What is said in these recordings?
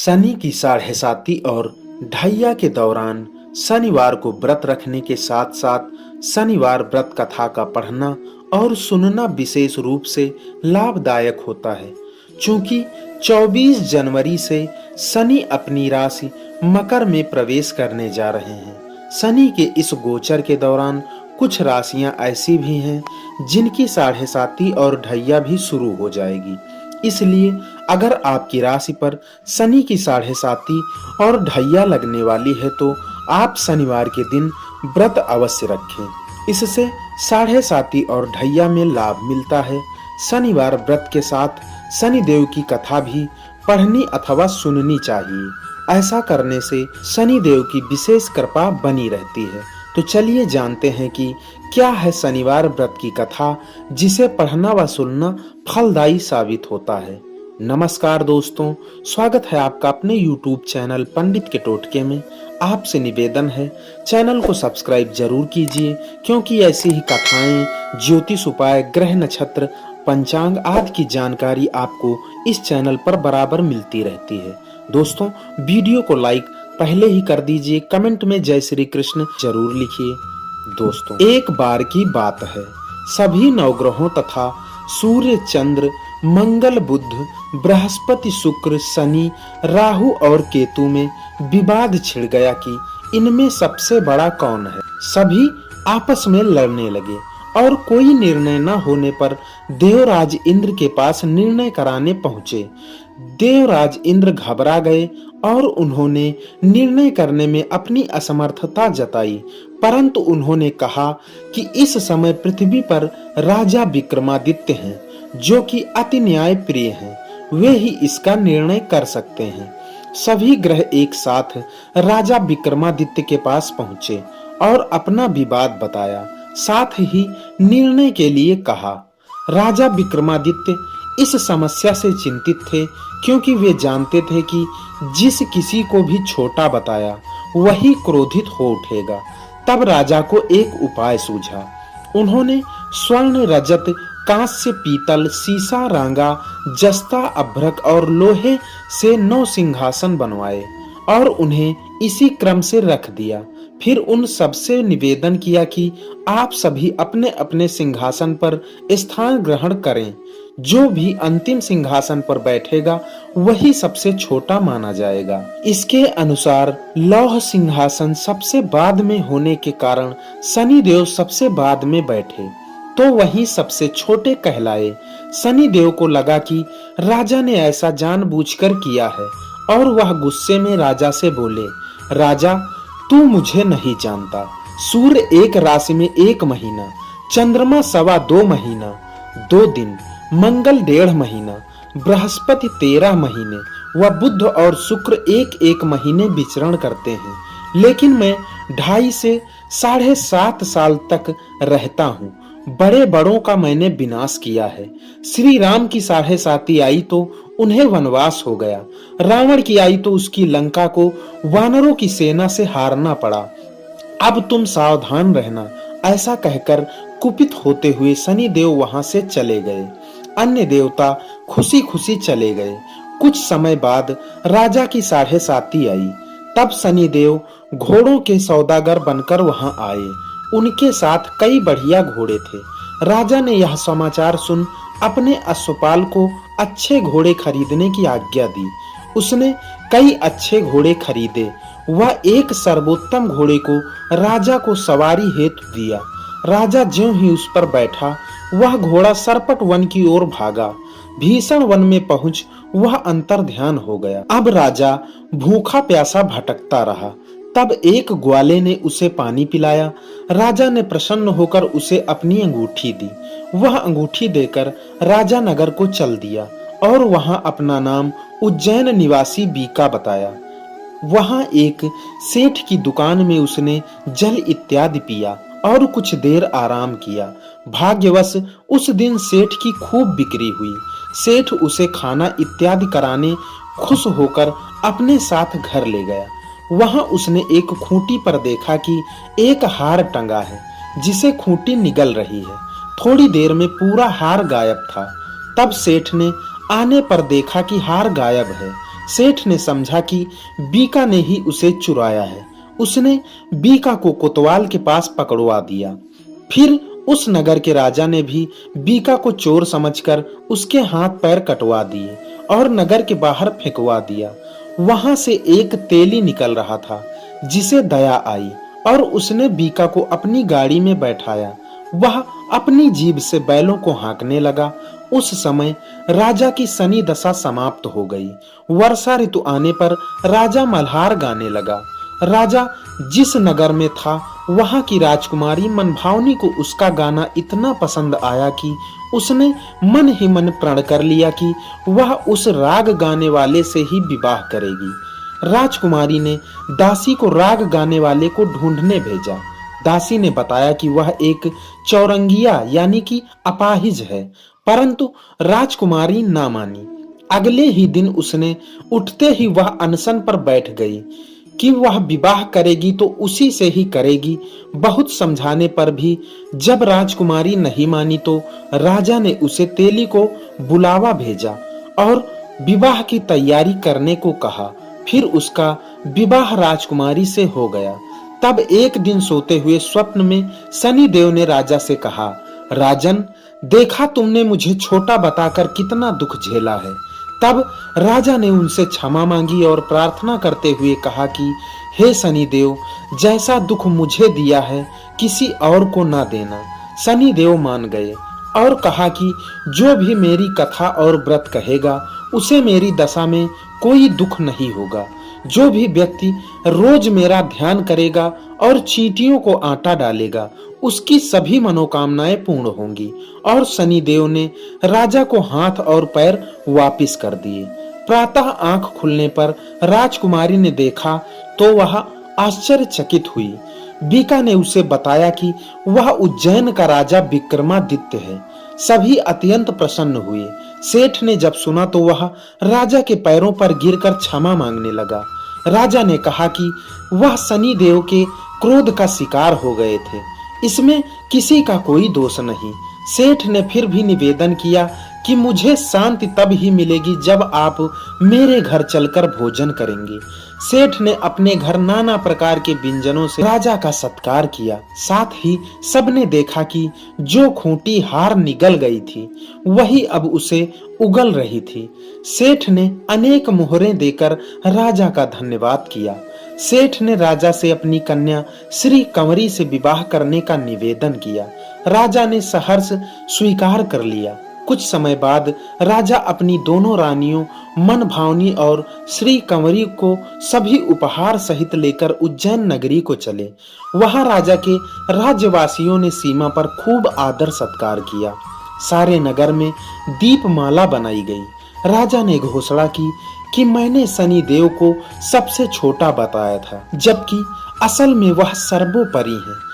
शनि की साढ़े साती और ढैया के दौरान शनिवार को व्रत रखने के साथ साथ शनिवार व्रत कथा का पढ़ना और सुनना विशेष रूप से लाभदायक होता है। चूंकि 24 जनवरी से शनि अपनी राशि मकर में प्रवेश करने जा रहे हैं। शनि के इस गोचर के दौरान कुछ राशियां ऐसी भी हैं जिनकी साढ़े साती और ढैया भी शुरू हो जाएगी। इसलिए अगर आपकी राशि पर शनि की साढ़े साती और ढैया लगने वाली है तो आप शनिवार के दिन व्रत अवश्य रखें। इससे साढ़े साती और ढैया में लाभ मिलता है। शनिवार व्रत के साथ शनि देव की कथा भी पढ़नी अथवा सुननी चाहिए। ऐसा करने से शनि देव की विशेष कृपा बनी रहती है। तो चलिए जानते हैं कि क्या है शनिवार व्रत की कथा जिसे पढ़ना व सुनना फलदायी साबित होता है। नमस्कार दोस्तों, स्वागत है आपका अपने YouTube चैनल पंडित के टोटके में। आपसे निवेदन है चैनल को सब्सक्राइब जरूर कीजिए, क्योंकि ऐसी ही कथाएं, ज्योतिष उपाय, ग्रह नक्षत्र, पंचांग आदि की जानकारी आपको इस चैनल पर बराबर मिलती रहती है। दोस्तों, वीडियो को लाइक पहले ही कर दीजिए, कमेंट में जय श्री कृष्ण जरूर लिखिए। दोस्तों, एक बार की बात है, सभी नवग्रहों तथा सूर्य, चंद्र, मंगल, बुध, बृहस्पति, शुक्र, शनि, राहु और केतु में विवाद छिड़ गया कि इनमें सबसे बड़ा कौन है। सभी आपस में लड़ने लगे और कोई निर्णय न होने पर देवराज इंद्र के पास निर्णय कराने पहुंचे। देवराज इंद्र घबरा गए और उन्होंने निर्णय करने में अपनी असमर्थता जताई, परंतु उन्होंने कहा कि इस समय पृथ्वी पर राजा विक्रमादित्य हैं, जो कि अति न्याय प्रिय हैं। वे ही इसका निर्णय कर सकते हैं। सभी ग्रह एक साथ राजा विक्रमादित्य के पास पहुंचे और अपना विवाद बताया, साथ ही निर्णय के लिए कहा। राजा विक्रमादित्य इस समस्या से चिंतित थे, क्योंकि वे जानते थे कि जिस किसी को भी छोटा बताया वही क्रोधित हो उठेगा। तब राजा को एक उपाय सूझा। उन्होंने स्वर्ण, रजत, कांस्य, पीतल, सीसा, रांगा, जस्ता, अभ्रक और लोहे से 9 सिंहासन बनवाए और उन्हें इसी क्रम से रख दिया। फिर उन सबसे निवेदन किया कि आप सभी अपने अपने सिंहासन पर स्थान ग्रहण करें। जो भी अंतिम सिंहासन पर बैठेगा वही सबसे छोटा माना जाएगा। इसके अनुसार लौह सिंहासन सबसे बाद में होने के कारण शनि देव सबसे बाद में बैठे, तो वही सबसे छोटे कहलाए। शनि देव को लगा कि राजा ने ऐसा जानबूझकर किया है और वह गुस्से में राजा से बोले, राजा, तू मुझे नहीं जानता। सूर्य एक राशि में 1 महीना, चंद्रमा 2.25 महीना 2 दिन, मंगल 1.5 महीना, बृहस्पति 13 महीने व बुध और शुक्र 1-1 महीने विचरण करते हैं। लेकिन मैं 2.5 से 7.5 साल तक रहता हूँ। बड़े बड़ों का मैंने विनाश किया है। श्री राम की साढ़े साती आई तो उन्हें वनवास हो गया। रावण की आई तो उसकी लंका को वानरों की सेना से हारना पड़ा। अब तुम सावधान रहना। ऐसा कहकर कुपित होते हुए शनि देव वहां से चले गए। अन्य देवता खुशी खुशी चले गए। कुछ समय बाद राजा की साढ़े साती आई। तब शनि देव घोड़ों के सौदागर बनकर वहां आए। उनके साथ कई बढ़िया घोड़े थे। राजा ने यह समाचार सुन अपने अश्वपाल को अच्छे घोड़े खरीदने की आज्ञा दी। उसने कई अच्छे घोड़े खरीदे। वह एक सर्वोत्तम घोड़े को राजा को सवारी हेतु दिया। राजा ज्यों ही उस पर बैठा, वह घोड़ा सरपट वन की ओर भागा। भीषण वन में पहुंच वह अंतर ध्यान हो गया। अब राजा भूखा प्यासा भटकता रहा। तब एक ग्वाले ने उसे पानी पिलाया। राजा ने प्रसन्न होकर उसे अपनी अंगूठी दी। वह अंगूठी देकर राजा नगर को चल दिया और वहां अपना नाम उज्जैन निवासी बीका बताया। वहां एक सेठ की दुकान में उसने जल इत्यादि पिया और कुछ देर आराम किया। भाग्यवश उस दिन सेठ की खूब बिक्री हुई। सेठ उसे खाना इत्यादि कराने खुश होकर अपने साथ घर ले गया। वहां उसने एक खूंटी पर देखा कि एक हार टंगा है, जिसे खूंटी निगल रही है। थोड़ी देर में पूरा हार गायब था। तब सेठ ने आने पर देखा कि हार गायब है। सेठ ने समझा कि बीका ने ही उसे चुराया है। उसने बीका को कोतवाल के पास पकड़वा दिया। फिर उस नगर के राजा ने भी बीका को चोर समझकर उसके हाथ पैर कटवा दिए और नगर के बाहर फेंकवा दिया। वहां से एक तेली निकल रहा था जिसे दया आई और उसने बीका को अपनी गाड़ी में बैठाया। वह अपनी जीभ से बैलों को हाँकने लगा। उस समय राजा की शनि दशा समाप्त हो गई। वर्षा ऋतु आने पर राजा मल्हार गाने लगा। राजा जिस नगर में था वहां की राजकुमारी मनभावनी को उसका गाना इतना पसंद आया कि उसने मन ही मन प्रण कर लिया कि वह उस राग गाने वाले से ही विवाह करेगी। राजकुमारी ने दासी को राग गाने वाले को ढूंढने भेजा। दासी ने बताया कि वह एक चौरंगिया यानी कि अपाहिज है, परंतु राजकुमारी ना मानी। अगले ही दिन उसने उठते ही वह अनशन पर बैठ गई कि वह विवाह करेगी तो उसी से ही करेगी। बहुत समझाने पर भी जब राजकुमारी नहीं मानी तो राजा ने उसे तेली को बुलावा भेजा और विवाह की तैयारी करने को कहा। फिर उसका विवाह राजकुमारी से हो गया। तब एक दिन सोते हुए स्वप्न में शनि देव ने राजा से कहा, राजन, देखा तुमने मुझे छोटा बताकर कितना दुख झेला है। तब राजा ने उनसे क्षमा मांगी और प्रार्थना करते हुए कहा कि हे शनि देव, जैसा दुख मुझे दिया है किसी और को ना देना। शनि देव मान गए और कहा कि जो भी मेरी कथा और व्रत कहेगा उसे मेरी दशा में कोई दुख नहीं होगा। जो भी व्यक्ति रोज मेरा ध्यान करेगा और चींटियों को आटा डालेगा उसकी सभी मनोकामनाएं पूर्ण होंगी। और शनि देव ने राजा को हाथ और पैर वापिस कर दिए। प्रातः आंख खुलने पर राजकुमारी ने देखा तो वह आश्चर्यचकित हुई। बीका ने उसे बताया कि वह उज्जैन का राजा विक्रमादित्य है। सभी अत्यंत प्रसन्न हुए। सेठ ने जब सुना तो वह राजा के पैरों पर गिरकर क्षमा मांगने लगा। राजा ने कहा कि वह शनि देव के क्रोध का शिकार हो गए थे, इसमें किसी का कोई दोष नहीं। सेठ ने फिर भी निवेदन किया कि मुझे शांति तब ही मिलेगी जब आप मेरे घर चलकर भोजन करेंगे। सेठ ने अपने घर नाना प्रकार के व्यंजनों से राजा का सत्कार किया। साथ ही सबने देखा कि जो खूंटी हार निगल गई थी वही अब उसे उगल रही थी। सेठ ने अनेक मोहरें देकर राजा का धन्यवाद किया। सेठ ने राजा से अपनी कन्या श्री कंवरी से विवाह करने का निवेदन किया। राजा ने सहर्ष स्वीकार कर लिया। कुछ समय बाद राजा अपनी दोनों रानियों मनभावनी और श्री कंवरी को सभी उपहार सहित लेकर उज्जैन नगरी को चले। वहां राजा के राज्यवासियों ने सीमा पर खूब आदर सत्कार किया। सारे नगर में दीपमाला बनाई गई। राजा ने घोषणा की कि मैंने शनि देव को सबसे छोटा बताया था, जबकि असल में वह सर्वोपरि है।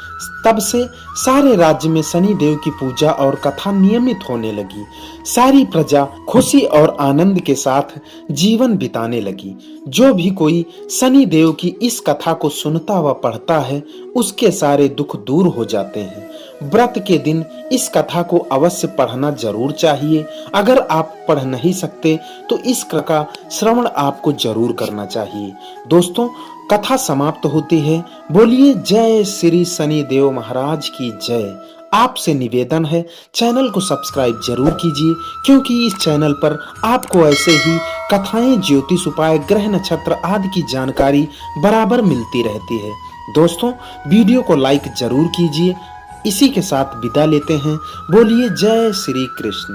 तब से सारे राज्य में शनि देव की पूजा और कथा नियमित होने लगी। सारी प्रजा खुशी और आनंद के साथ जीवन बिताने लगी। जो भी कोई शनि देव की इस कथा को सुनता व पढ़ता है उसके सारे दुख दूर हो जाते हैं। व्रत के दिन इस कथा को अवश्य पढ़ना जरूर चाहिए। अगर आप पढ़ नहीं सकते तो इस कथा का श्रवण आपको जरूर करना चाहिए। दोस्तों, कथा समाप्त होती है। बोलिए जय श्री शनि देव महाराज की जय। आपसे निवेदन है चैनल को सब्सक्राइब जरूर कीजिए, क्योंकि इस चैनल पर आपको ऐसे ही कथाएं, ज्योतिष उपाय, ग्रह नक्षत्र आदि की जानकारी बराबर मिलती रहती है। दोस्तों, वीडियो को लाइक जरूर कीजिए। इसी के साथ विदा लेते हैं। बोलिए जय श्री कृष्ण।